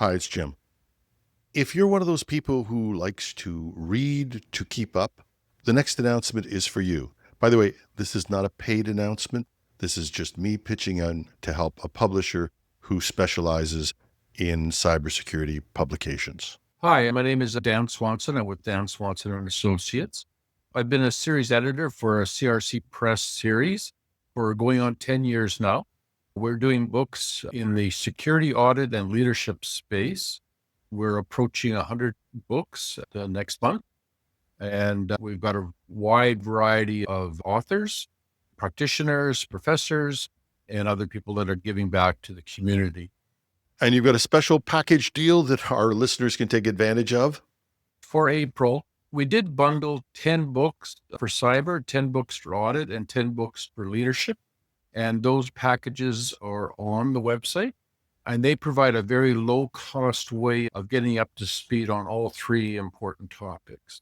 Hi, it's Jim. If you're one of those people who likes to read to keep up, the next announcement is for you. By the way, this is not a paid announcement. This is just me pitching in to help a publisher who specializes in cybersecurity publications. Hi, my name is Dan Swanson. I'm with Dan Swanson and Associates. I've been a series editor for a CRC Press series for going on 10 years now. We're doing books in the security audit and leadership space. We're approaching 100 books next month, and we've got a wide variety of authors, practitioners, professors, and other people that are giving back to the community. And you've got a special package deal that our listeners can take advantage of? For April, we did bundle 10 books for cyber, 10 books for audit, and 10 books for leadership. And those packages are on the website, and they provide a very low cost way of getting up to speed on all three important topics.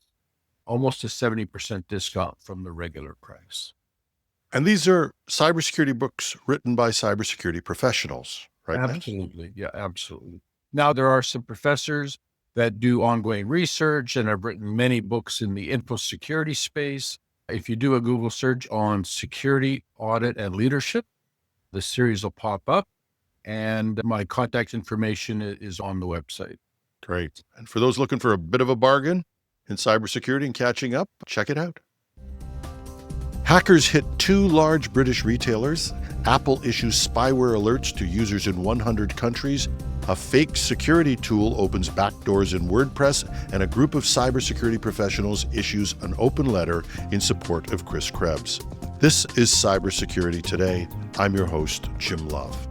Almost a 70% discount from the regular price. And these are cybersecurity books written by cybersecurity professionals, right? Absolutely. Yeah, absolutely. Now, there are some professors that do ongoing research and have written many books in the info security space. If you do a Google search on security, audit, and leadership, the series will pop up, and my contact information is on the website. Great. And for those looking for a bit of a bargain in cybersecurity and catching up, check it out. Hackers hit 2 large British retailers. Apple issues spyware alerts to users in 100 countries. A fake security tool opens backdoors in WordPress, and a group of cybersecurity professionals issues an open letter in support of Chris Krebs. This is Cybersecurity Today. I'm your host, Jim Love.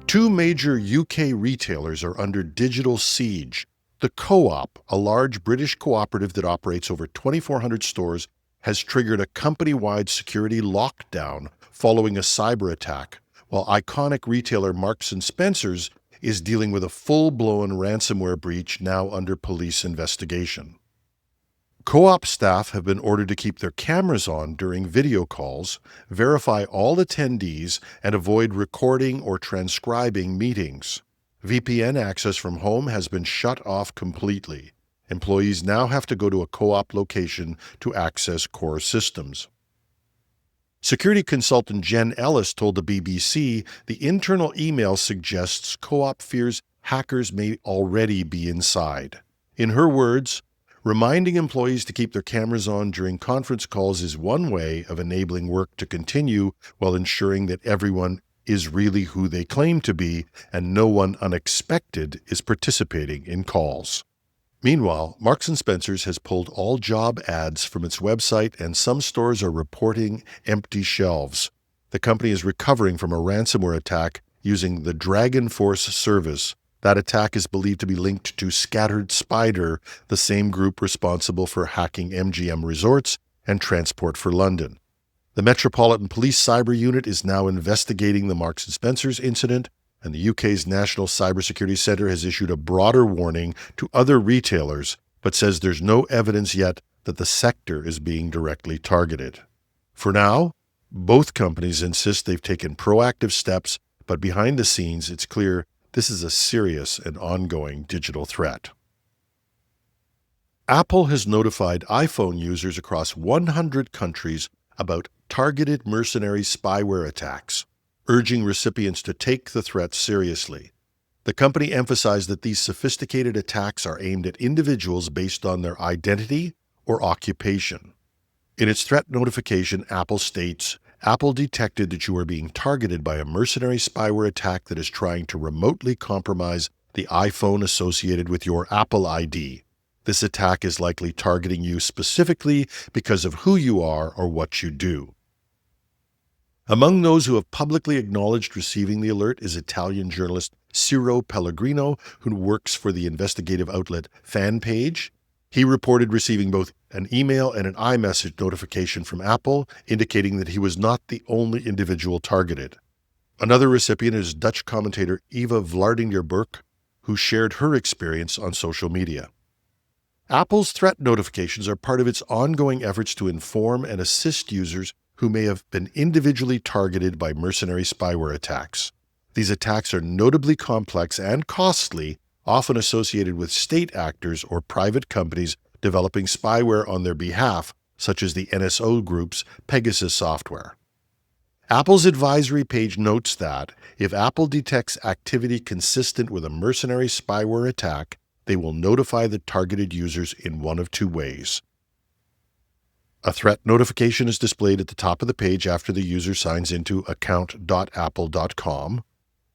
2 major UK retailers are under digital siege. The Co-op, a large British cooperative that operates over 2,400 stores, has triggered a company-wide security lockdown following a cyber attack, while iconic retailer Marks & Spencer's is dealing with a full-blown ransomware breach now under police investigation. Co-op staff have been ordered to keep their cameras on during video calls, verify all attendees, and avoid recording or transcribing meetings. VPN access from home has been shut off completely. Employees now have to go to a co-op location to access core systems. Security consultant Jen Ellis told the BBC the internal email suggests co-op fears hackers may already be inside. In her words, reminding employees to keep their cameras on during conference calls is one way of enabling work to continue while ensuring that everyone is really who they claim to be and no one unexpected is participating in calls. Meanwhile, Marks & Spencer's has pulled all job ads from its website, and some stores are reporting empty shelves. The company is recovering from a ransomware attack using the Dragon Force service. That attack is believed to be linked to Scattered Spider, the same group responsible for hacking MGM Resorts and Transport for London. The Metropolitan Police Cyber Unit is now investigating the Marks & Spencer's incident, and the UK's National Cybersecurity Centre has issued a broader warning to other retailers, but says there's no evidence yet that the sector is being directly targeted. For now, both companies insist they've taken proactive steps, but behind the scenes, it's clear this is a serious and ongoing digital threat. Apple has notified iPhone users across 100 countries about targeted mercenary spyware attacks, urging recipients to take the threat seriously. The company emphasized that these sophisticated attacks are aimed at individuals based on their identity or occupation. In its threat notification, Apple states, Apple detected that you are being targeted by a mercenary spyware attack that is trying to remotely compromise the iPhone associated with your Apple ID. This attack is likely targeting you specifically because of who you are or what you do. Among those who have publicly acknowledged receiving the alert is Italian journalist Ciro Pellegrino, who works for the investigative outlet FanPage. He reported receiving both an email and an iMessage notification from Apple, indicating that he was not the only individual targeted. Another recipient is Dutch commentator Eva Vlardingerburg, who shared her experience on social media. Apple's threat notifications are part of its ongoing efforts to inform and assist users who may have been individually targeted by mercenary spyware attacks. These attacks are notably complex and costly, often associated with state actors or private companies developing spyware on their behalf, such as the NSO Group's Pegasus software. Apple's advisory page notes that if Apple detects activity consistent with a mercenary spyware attack, they will notify the targeted users in one of two ways. A threat notification is displayed at the top of the page after the user signs into account.apple.com,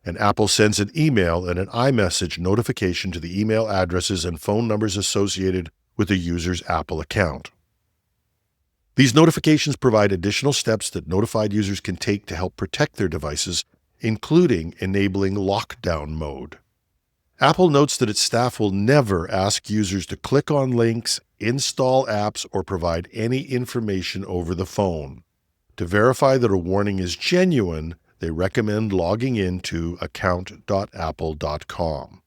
and Apple sends an email and an iMessage notification to the email addresses and phone numbers associated with the user's Apple account. These notifications provide additional steps that notified users can take to help protect their devices, including enabling lockdown mode. Apple notes that its staff will never ask users to click on links, install apps, or provide any information over the phone. To verify that a warning is genuine, they recommend logging into account.apple.com.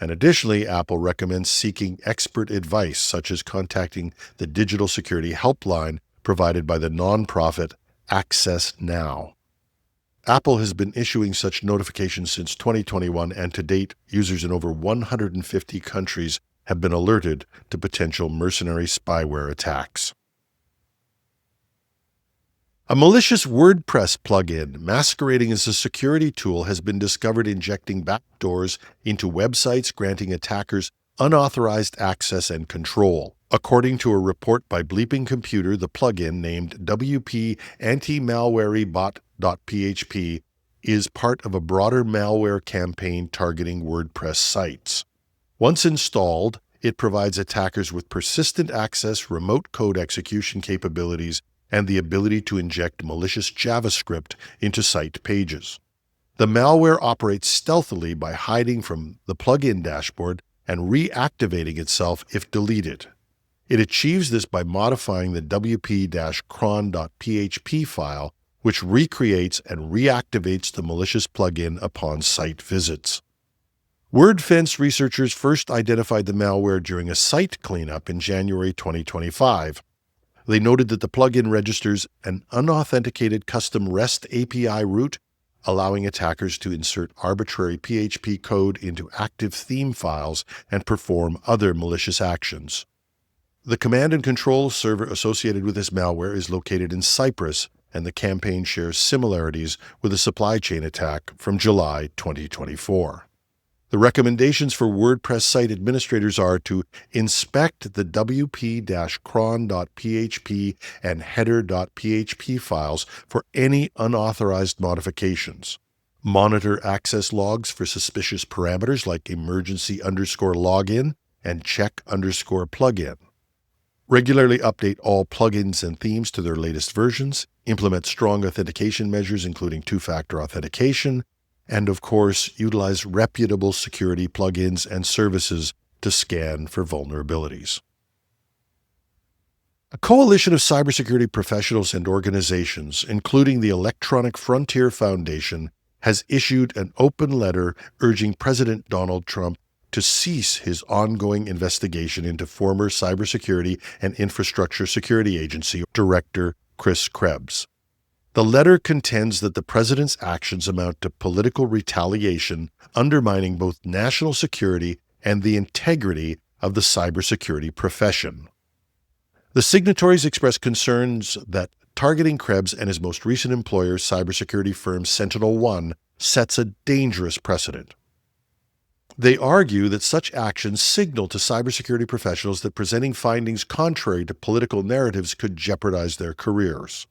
And additionally, Apple recommends seeking expert advice, such as contacting the digital security helpline provided by the nonprofit Access Now. Apple has been issuing such notifications since 2021, and to date, users in over 150 countries have been alerted to potential mercenary spyware attacks. A malicious WordPress plugin masquerading as a security tool has been discovered injecting backdoors into websites, granting attackers unauthorized access and control. According to a report by Bleeping Computer, the plugin, named WP Anti-Malwary-Bot.php, is part of a broader malware campaign targeting WordPress sites. Once installed, it provides attackers with persistent access, remote code execution capabilities, and the ability to inject malicious JavaScript into site pages. The malware operates stealthily by hiding from the plugin dashboard and reactivating itself if deleted. It achieves this by modifying the wp-cron.php file, which recreates and reactivates the malicious plugin upon site visits. WordFence researchers first identified the malware during a site cleanup in January 2025. They noted that the plugin registers an unauthenticated custom REST API route, allowing attackers to insert arbitrary PHP code into active theme files and perform other malicious actions. The command and control server associated with this malware is located in Cyprus, and the campaign shares similarities with a supply chain attack from July 2024. The recommendations for WordPress site administrators are to inspect the wp-cron.php and header.php files for any unauthorized modifications. Monitor access logs for suspicious parameters like emergency_login and check_plugin. Regularly update all plugins and themes to their latest versions, implement strong authentication measures including two-factor authentication, and of course, utilize reputable security plugins and services to scan for vulnerabilities. A coalition of cybersecurity professionals and organizations, including the Electronic Frontier Foundation, has issued an open letter urging President Donald Trump to cease his ongoing investigation into former Cybersecurity and Infrastructure Security Agency Director Krebs. The letter contends that the president's actions amount to political retaliation, undermining both national security and the integrity of the cybersecurity profession. The signatories express concerns that targeting Krebs and his most recent employer, cybersecurity firm SentinelOne, sets a dangerous precedent. They argue that such actions signal to cybersecurity professionals that presenting findings contrary to political narratives could jeopardize their careers.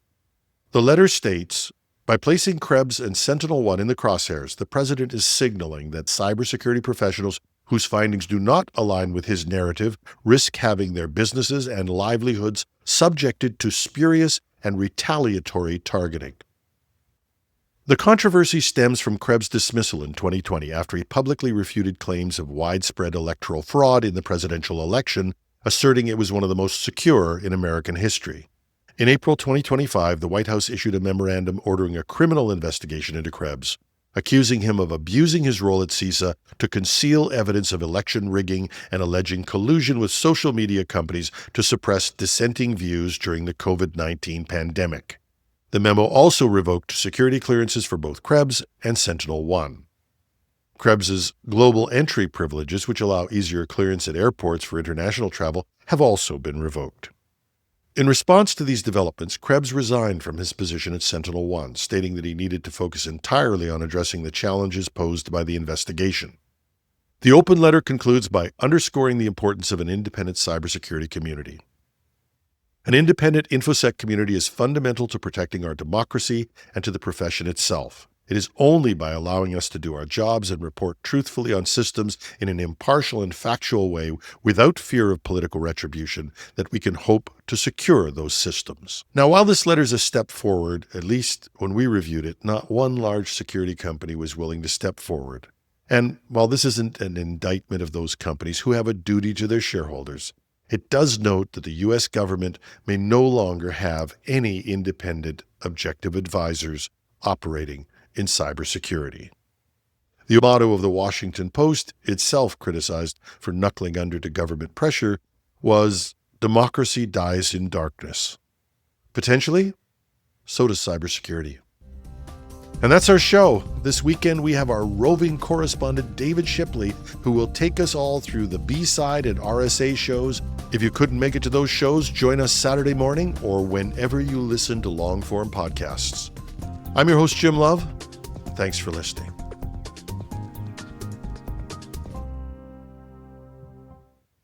The letter states, by placing Krebs and SentinelOne in the crosshairs, the president is signaling that cybersecurity professionals whose findings do not align with his narrative risk having their businesses and livelihoods subjected to spurious and retaliatory targeting. The controversy stems from Krebs' dismissal in 2020 after he publicly refuted claims of widespread electoral fraud in the presidential election, asserting it was one of the most secure in American history. In April 2025, the White House issued a memorandum ordering a criminal investigation into Krebs, accusing him of abusing his role at CISA to conceal evidence of election rigging and alleging collusion with social media companies to suppress dissenting views during the COVID-19 pandemic. The memo also revoked security clearances for both Krebs and SentinelOne. Krebs's global entry privileges, which allow easier clearance at airports for international travel, have also been revoked. In response to these developments, Krebs resigned from his position at SentinelOne, stating that he needed to focus entirely on addressing the challenges posed by the investigation. The open letter concludes by underscoring the importance of an independent cybersecurity community. An independent InfoSec community is fundamental to protecting our democracy and to the profession itself. It is only by allowing us to do our jobs and report truthfully on systems in an impartial and factual way without fear of political retribution that we can hope to secure those systems. Now, while this letter is a step forward, at least when we reviewed it, not one large security company was willing to step forward. And while this isn't an indictment of those companies who have a duty to their shareholders, it does note that the U.S. government may no longer have any independent, objective advisors operating in cybersecurity. The motto of the Washington Post, itself criticized for knuckling under to government pressure, was "Democracy dies in darkness." Potentially, so does cybersecurity. And that's our show. This weekend, we have our roving correspondent, David Shipley, who will take us all through the B-side and RSA shows. If you couldn't make it to those shows, join us Saturday morning or whenever you listen to long-form podcasts. I'm your host, Jim Love. Thanks for listening.